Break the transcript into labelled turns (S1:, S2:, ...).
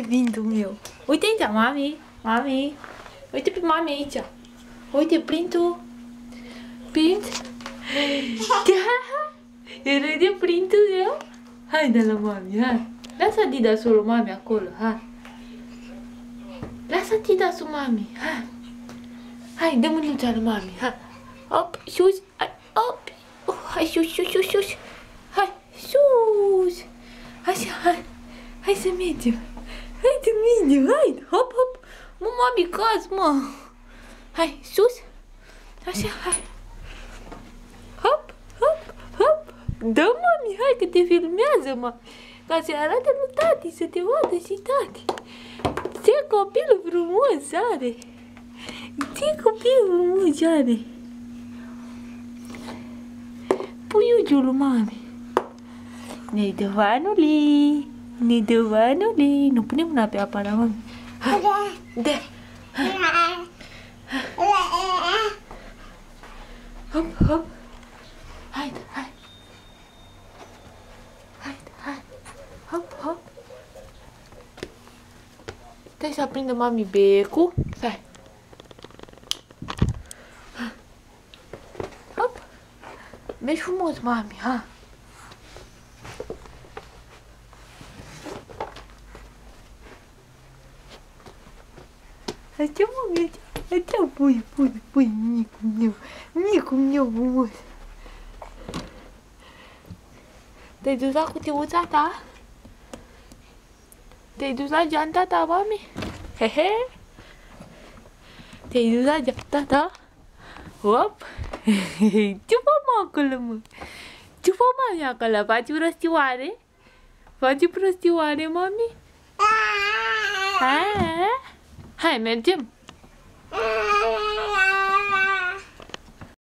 S1: printul meu. Uite aici, mami. Mami. Uite pe mami aici. Uite printul. Print. Da. Râde printul meu. Hai de la mami, hai. Lasă Adidasul lui mami acolo, hai. Lasă Adidasul mami, hai. Hai, dă mânuța lui mami, hai. Op, sus, hai, op. Hai, sus, sus, sus, sus. Hai, sus. Așa, hai. Hai să mergem. Hai să mergem, hai. Hop, hop. Mă, mami, caz, mă. Hai, sus. Așa, hai. Hop, hop, hop. Da, mami, hai că te filmează, mă. Ca să arate lui tati, să te vadă și tati. Ce copil frumos are. Ce copil frumos are. Puiugiul lui mami. Nedovanule. Nedovanule. Nu punem mâna pe apa la mami. Hai, da. Hop, hop. Haide, hai. Haide, hai. Hop, hop. Stai să aprindă mami becul. Stai. Hop. Mergi frumos, mami, ha. Așa, mami, așa, pui, micul meu frumos. Te-ai dus la cutiuța ta? Te-ai dus la geanta ta, mami? Hehe? Te-ai dus la geanta ta? Hop! Ce mă acolo, mă? Ce fă mami acolo? Faci prostioare? Faci prostioare, mami? Hai, mergem?